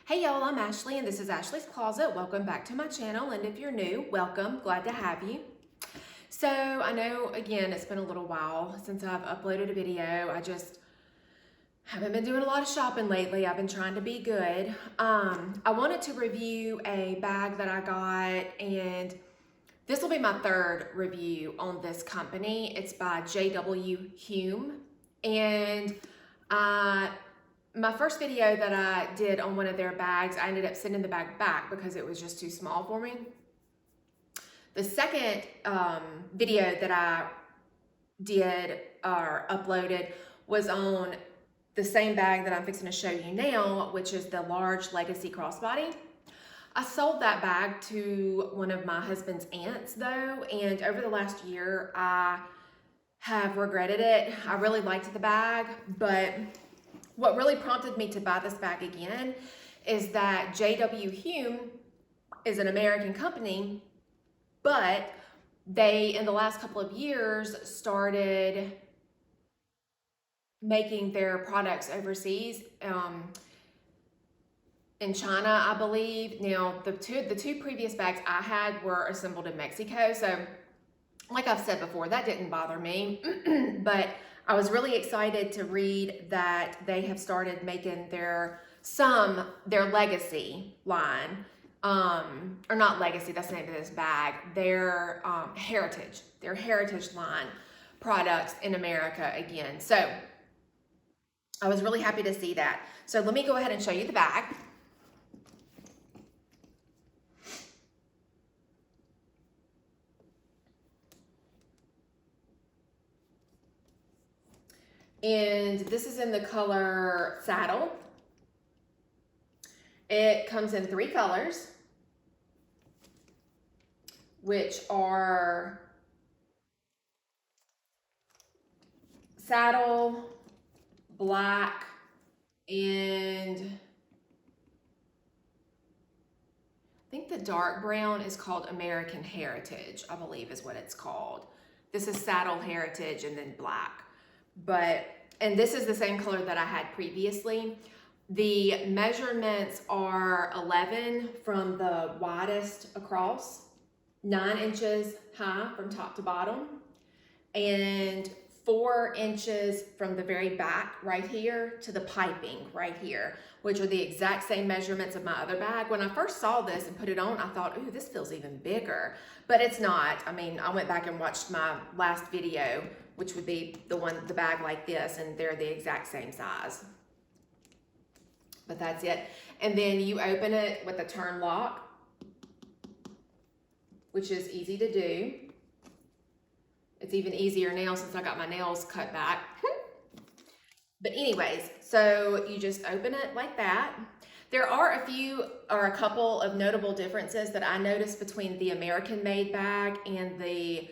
Hey y'all, I'm Ashley and this is Ashley's Closet. Welcome back to my channel, and if you're new, welcome. Glad to have you. So I know, again, it's been a little while since I've uploaded a video. I just haven't been doing a lot of shopping lately. I've been trying to be good. I wanted to review a bag that I got, and this will be my third review on this company. It's by J.W. Hulme, and my first video that I did on one of their bags, I ended up sending the bag back because it was just too small for me. The second video that I did or uploaded was on the same bag that I'm fixing to show you now, which is the large Legacy Crossbody. I sold that bag to one of my husband's aunts though, and over the last year I have regretted it. I really liked the bag, but what really prompted me to buy this bag again is that J.W. Hulme is an American company, but they, in the last couple of years, started making their products overseas, in China, I believe. Now, the two previous bags I had were assembled in Mexico, so like I've said before, that didn't bother me, but I was really excited to read that they have started making their Legacy line, or not Legacy, that's the name of this bag, their heritage line products in America again. So I was really happy to see that. So let me go ahead and show you the bag. And this is in the color Saddle. It comes in 3 colors, which are Saddle, Black, and I think the dark brown is called American Heritage, I believe is what it's called. This is Saddle Heritage and then Black. And this is the same color that I had previously. The measurements are 11 from the widest across, 9 inches high from top to bottom, and 4 inches from the very back right here to the piping right here, which are the exact same measurements of my other bag. When I first saw this and put it on, I thought, ooh, this feels even bigger, but it's not. I mean, I went back and watched my last video, which would be the bag like this, and they're the exact same size. But that's it. And then you open it with a turn lock, which is easy to do. It's even easier now since I got my nails cut back. But anyways, so you just open it like that. There are a couple of notable differences that I noticed between the American-made bag and the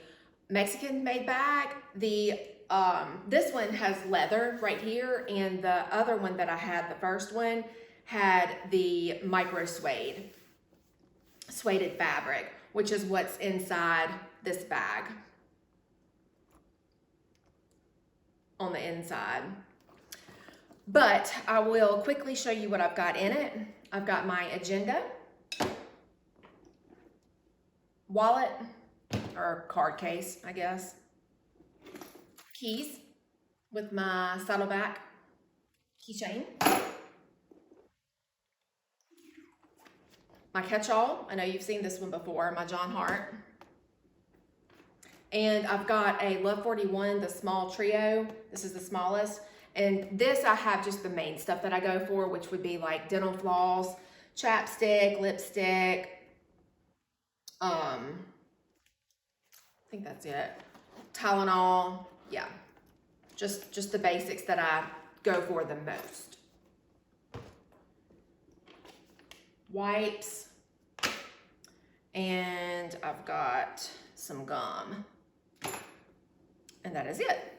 Mexican-made bag. This one has leather right here, and the other one that I had, the first one, had the micro suede fabric, which is what's inside this bag on the inside. But I will quickly show you what I've got in it. I've got my agenda, wallet, or card case, I guess, keys with my saddleback keychain, my catch-all, I know you've seen this one before, my John Hart, and I've got a Love 41, the small trio. This is the smallest, and this I have just the main stuff that I go for, which would be like dental floss, chapstick, lipstick, I think that's it, Tylenol, yeah, just the basics that I go for the most. Wipes, and I've got some gum, and that is it.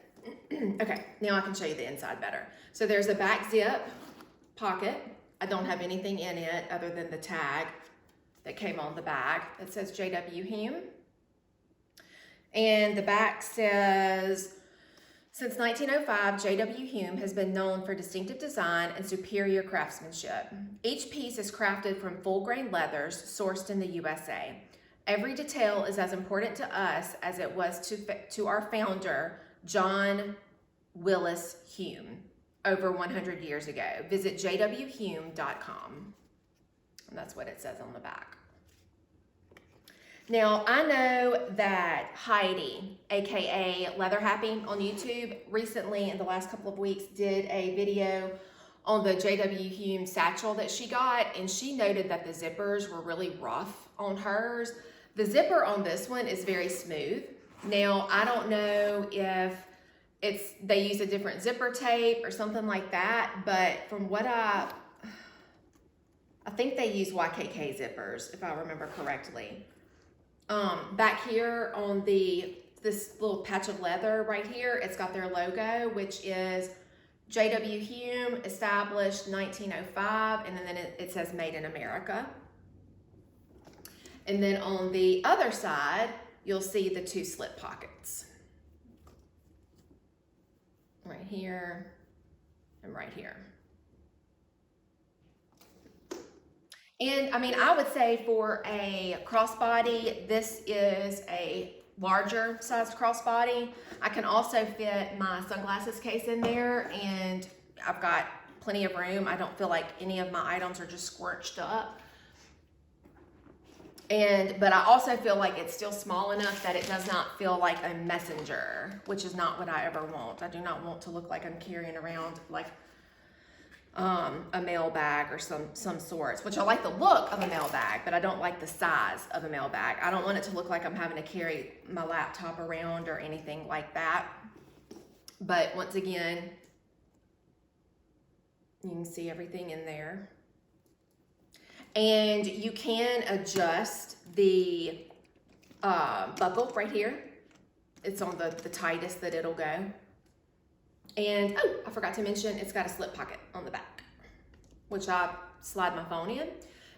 Okay, now I can show you the inside better. So there's a back zip pocket. I don't have anything in it other than the tag that came on the bag that says J.W. Hulme. And the back says Since 1905, J.W. Hulme has been known for distinctive design and superior craftsmanship. Each piece is crafted from full-grain leathers sourced in the USA. Every detail is as important to us as it was to our founder, John Willis Hulme, over 100 years ago. Visit jwhume.com. And that's what it says on the back. Now, I know that Heidi, aka Leather Happy on YouTube, recently in the last couple of weeks did a video on the J.W. Hulme satchel that she got, and she noted that the zippers were really rough on hers. The zipper on this one is very smooth. Now, I don't know if they use a different zipper tape or something like that, but from what I think they use YKK zippers, if I remember correctly. Back here on this little patch of leather right here, it's got their logo, which is J.W. Hulme, established 1905, and then it says Made in America. And then on the other side, you'll see the two slip pockets. Right here and right here. And I mean, I would say for a crossbody, this is a larger sized crossbody. I can also fit my sunglasses case in there, and I've got plenty of room. I don't feel like any of my items are just squirched up. But I also feel like it's still small enough that it does not feel like a messenger, which is not what I ever want. I do not want to look like I'm carrying around like a mail bag or some sorts, which I like the look of a mail bag, but I don't like the size of a mail bag. I don't want it to look like I'm having to carry my laptop around or anything like that. But once again, you can see everything in there. And you can adjust the buckle right here. It's on the tightest that it'll go. And, oh, I forgot to mention, it's got a slip pocket on the back, which I slide my phone in.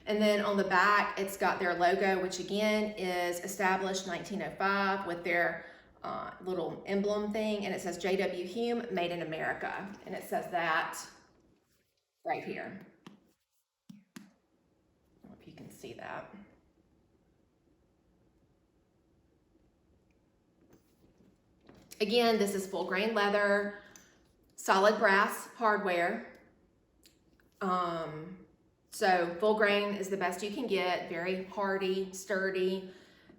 And then on the back, it's got their logo, which again is established 1905 with their little emblem thing. And it says J.W. Hulme, Made in America. And it says that right here. I don't know if you can see that. Again, this is full grain leather, solid brass hardware. So full grain is the best you can get. Very hardy, sturdy.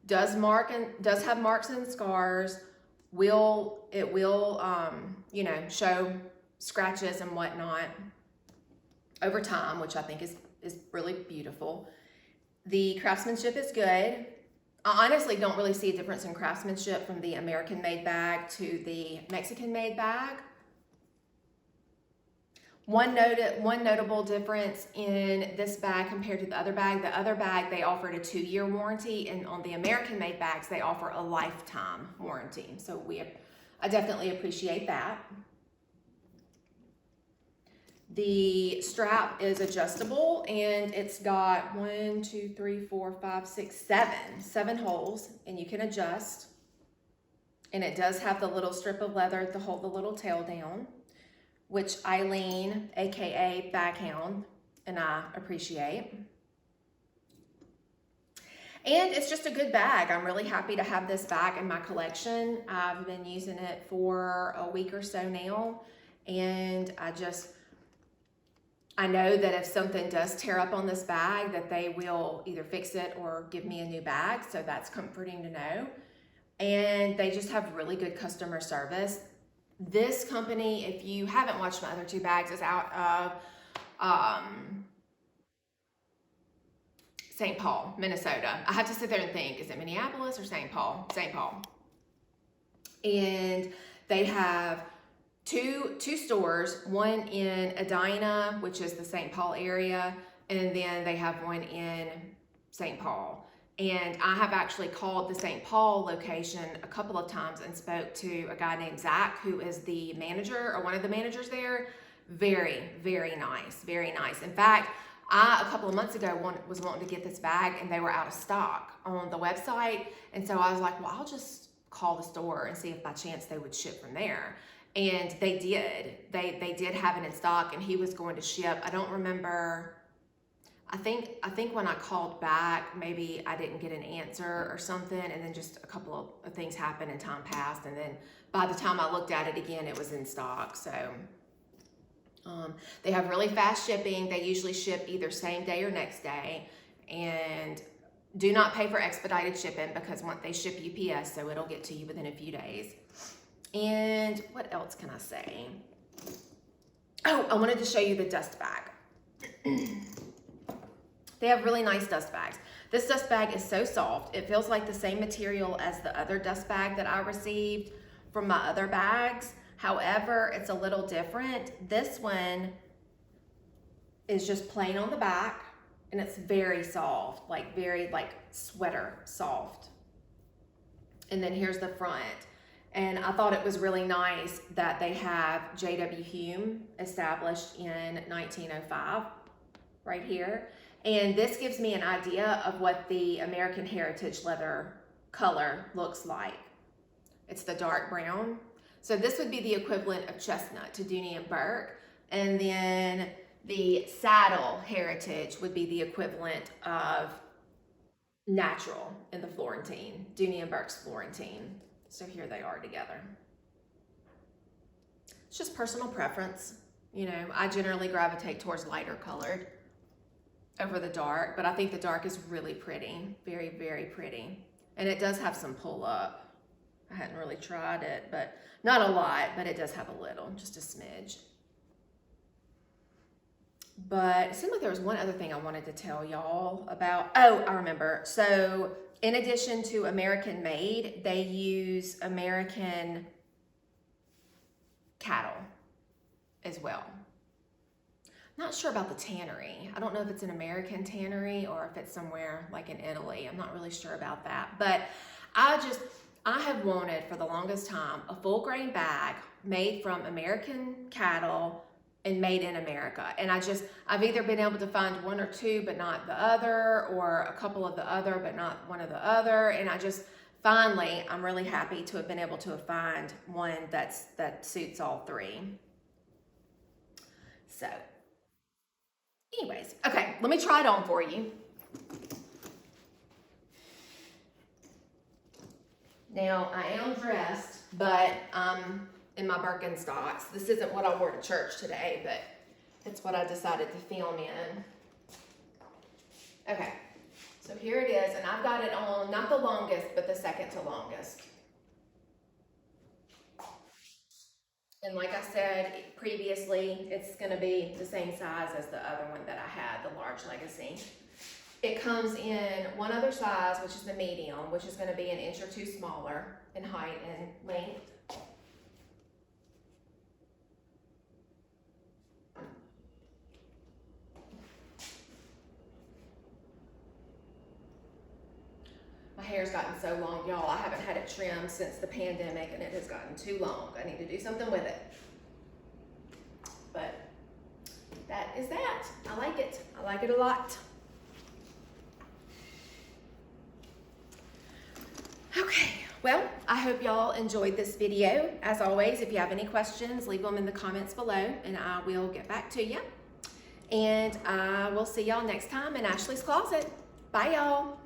Does have marks and scars. It will you know, show scratches and whatnot over time, which I think is really beautiful. The craftsmanship is good. I honestly don't really see a difference in craftsmanship from the American-made bag to the Mexican-made bag. One notable difference in this bag compared to the other bag, they offered a 2-year warranty, and on the American-made bags, they offer a lifetime warranty. So I definitely appreciate that. The strap is adjustable, and it's got 7 holes, and you can adjust. And it does have the little strip of leather to hold the little tail down, which Eileen, aka Baghound, and I appreciate. And it's just a good bag. I'm really happy to have this bag in my collection. I've been using it for a week or so now, and I know that if something does tear up on this bag, that they will either fix it or give me a new bag, so that's comforting to know. And they just have really good customer service. This company, if you haven't watched my other 2 bags, is out of St. Paul, Minnesota. I have to sit there and think, is it Minneapolis or St. Paul? St. Paul. And they have two stores, one in Edina, which is the St. Paul area, and then they have one in St. Paul. And I have actually called the St. Paul location a couple of times and spoke to a guy named Zach, who is the manager or one of the managers there. Very, very nice, very nice. In fact, a couple of months ago was wanting to get this bag, and they were out of stock on the website. And so I was like, well, I'll just call the store and see if by chance they would ship from there. And they did have it in stock, and he was going to ship. I don't remember. I think when I called back, maybe I didn't get an answer or something, and then just a couple of things happened and time passed, and then by the time I looked at it again, it was in stock. So they have really fast shipping. They usually ship either same day or next day, and do not pay for expedited shipping because once they ship UPS, so it'll get to you within a few days. And what else can I say? Oh, I wanted to show you the dust bag. They have really nice dust bags. This dust bag is so soft. It feels like the same material as the other dust bag that I received from my other bags. However, it's a little different. This one is just plain on the back, and it's very soft, like very like sweater soft. And then here's the front. And I thought it was really nice that they have J.W. Hulme, established in 1905, right here. And this gives me an idea of what the American Heritage leather color looks like. It's the dark brown. So this would be the equivalent of chestnut to Dooney and Burke. And then the saddle heritage would be the equivalent of natural in the Florentine, Dooney and Burke's Florentine. So here they are together. It's just personal preference. You know, I generally gravitate towards lighter colored over the dark, but I think the dark is really pretty, very, very pretty. And it does have some pull up. I hadn't really tried it, but not a lot, but it does have a little, just a smidge. But it seemed like there was one other thing I wanted to tell y'all about. Oh, I remember. So in addition to American made, they use American cattle as well. Not sure about the tannery. I don't know if it's an American tannery or if it's somewhere like in Italy. I'm not really sure about that. But I have wanted for the longest time a full grain bag made from American cattle and made in America. And I've either been able to find one or two, but not the other, or a couple of the other, but not one of the other. And finally, I'm really happy to have been able to find one that suits all three. So, anyways, okay, let me try it on for you. Now, I am dressed, but in my Birkenstocks. This isn't what I wore to church today, but it's what I decided to film in. Okay, so here it is, and I've got it on, not the longest, but the second to longest. And like I said previously, it's gonna be the same size as the other one that I had, the large legacy. It comes in one other size, which is the medium, which is gonna be an inch or two smaller in height and length. My hair's gotten so long, y'all. I haven't had it trimmed since the pandemic, and it has gotten too long. I need to do something with it. But that is that. I like it. I like it a lot. Okay, well, I hope y'all enjoyed this video. As always, if you have any questions, leave them in the comments below, and I will get back to you. And I will see y'all next time in Ashley's Closet. Bye, y'all.